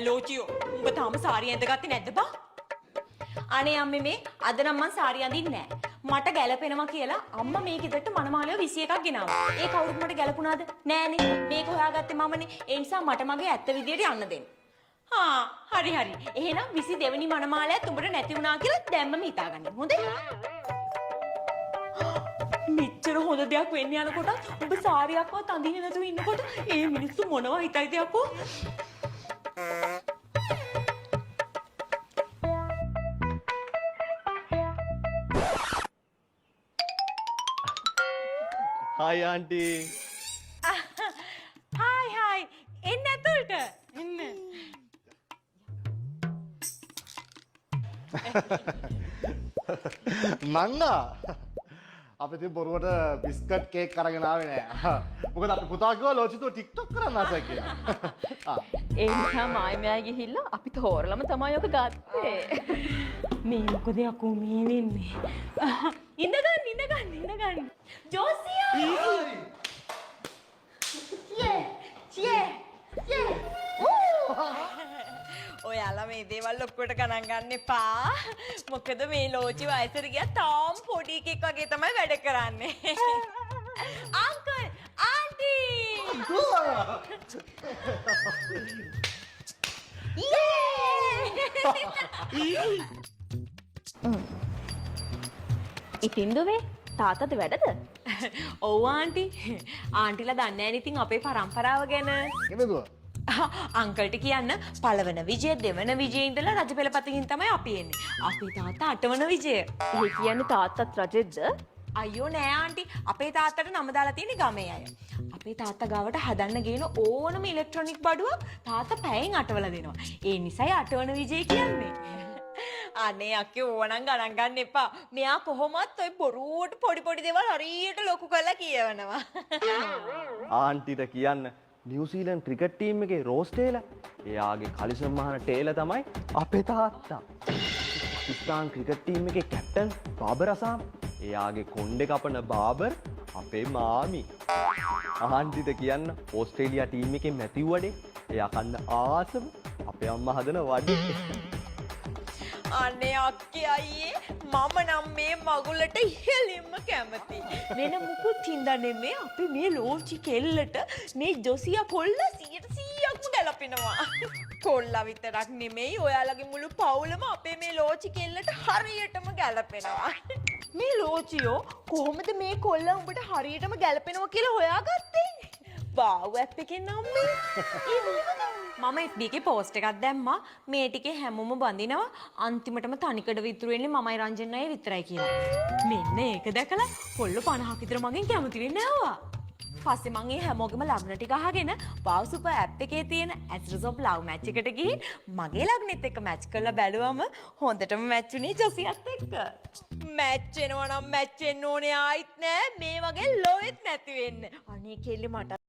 ලෝචියෝ උඹ තාම සාරිය ඇඳගත්තේ නැද්ද බා? අනේ අම්මේ මේ අද නම් මං සාරිය අඳින්නේ නැහැ. මට ගැලපෙනවා කියලා අම්මා මේ ගෙදරට මනමාලියෝ 21ක් ගෙනාවා. ඒ කවුරුත් මට ගැලපුණාද? නෑනේ. මේක හොයාගත්තේ මමනේ. ඒ නිසා මට මගේ ඇත්ත විදියට යන්න දෙන්න. හරි. එහෙනම් 22 වෙනි මනමාලයත් උඹට නැති වුණා කියලා දැම්මම හිතාගන්න. හොඳයි? මෙච්චර හොඳ දෙයක් වෙන්න යනකොට උඹ සාරියක්වත් අඳින්නේ නැතුව ඉන්නකොට ඒ මිනිස්සු මොනවා හිතයිද යකෝ? Hi aunty. Hi. එන්න ඇතුළට. එන්න. නංගා. අපි ඉතින් බොරුවට බිස්කට් කේක් අරගෙන ආවේ නෑ. මොකද අපි පුතා කිව්වා ලෝචිතුව TikTok කරන්න ආසයි කියලා. ඒ නිසා මායිමයා ගිහිල්ලා අපි තෝරලම තමයි ඔක ගත්තේ. මේ මොකද යකෝ මේ වෙන්නේ? ඉඳගන්න. ජෝසියා! ඔයාලා මේ දේවල් ඔක්කොට ගණන් ගන්න එපා. මොකද මේ ලෝචි වයසට ගියා තාම පොඩි එකෙක් වගේ තමයි වැඩ කරන්නේ. Uncle, aunty! ඉතින් දුවේ තාත්තද වැඩද? ඔව් ආන්ටි. ආන්ටිලා දන්නේ නැහැ ඉතින් අපේ පරම්පරාව ගැන. කෙනෙකුව? අංකල්ට කියන්න පළවන විජය දෙවන විජය ඉඳලා රජ පෙළපතකින් තමයි අපි එන්නේ. අපේ තාත්තා අටවන විජය. ඒ කියන්නේ තාත්තත් රජෙද්ද? අයියෝ නෑ ආන්ටි. අපේ තාත්තට නම දාලා තියෙන්නේ ගමේ අය. අපේ තාත්තා ගාවට හදන්න ගේන ඕනම ඉලෙක්ට්‍රොනික බඩුවක් තාත්තා පැයෙන් අටවලා දෙනවා. ඒ නිසායි අටවන විජය කියන්නේ. අනේ අක්කේ ඕනනම් ගණන් ගන්න එපා. මෙයා කොහොමත් ඔය බොරුවට පොඩි දේවල් හරියට ලොකු කරලා කියවනවා. ආන්ටිට කියන්න නිව්සීලන්ඩ් ක්‍රිකට් ටීම් එකේ රෝස් ටේලර් එයාගේ කලිසම් මහන ටේලර් තමයි අපේ තාත්තා. පාකිස්තාන් ක්‍රිකට් ටීම් එකේ කැප්ටන් බාබර් අසාම් එයාගේ කොණ්ඩේ කපන බාබර් අපේ මාමි. ආන්ටිට කියන්න ඕස්ට්‍රේලියා ටීම් එකේ මැතිව් වඩේ එයා කන්න ආසම අපේ අම්මා හදන වඩේ. අනේ අක්කේ අයියේ මම නම් මේ මගුලට ඉහෙලින්ම කැමති. වෙන මුකුත් හින්දා නෙමෙයි අපි මේ ලෝචි කෙල්ලට මේ ජොසියා කොල්ලා 100%ක්ම ගැලපෙනවා. කොල්ලා විතරක් නෙමෙයි ඔයාලගේ මුළු පවුලම අපේ මේ ලෝචි කෙල්ලට හරියටම ගැලපෙනවා. මේ ලෝචියෝ කොහොමද මේ කොල්ලා උඹට හරියටම ගැලපෙනවා කියලා හොයාගත්තේ? වාව් ඇප් එකේ නම්මේ. මම FB එකේ පෝස්ට් එකක් දැම්මා මේ ටිකේ හැමෝම බඳිනවා අන්තිමටම තනිකඩ විතර වෙන්නේ මමයි රංජන් අය විතරයි කියලා. මෙන්න ඒක දැකලා කොල්ල 50ක් විතර මගෙන් කැමති වෙන්නේ නැවුවා. පස්සේ මං ඒ හැමෝගෙම ලග්න ටික අහගෙන වාව් සුපර් ඇප් එකේ තියෙන ඇස්ට්‍රස් ඔෆ් ලව් මැච් එකට ගිහින් මගේ ලග්නෙත් එක්ක මැච් කරලා බැලුවම හොඳටම මැච් වුණේ ජොසියත් එක්ක. මැච් වෙනවා නම් මැච් වෙන්න ඕනේ ආයිත් නෑ මේ වගේ ලොවෙත් නැති වෙන්න. අනේ කෙල්ලේ මට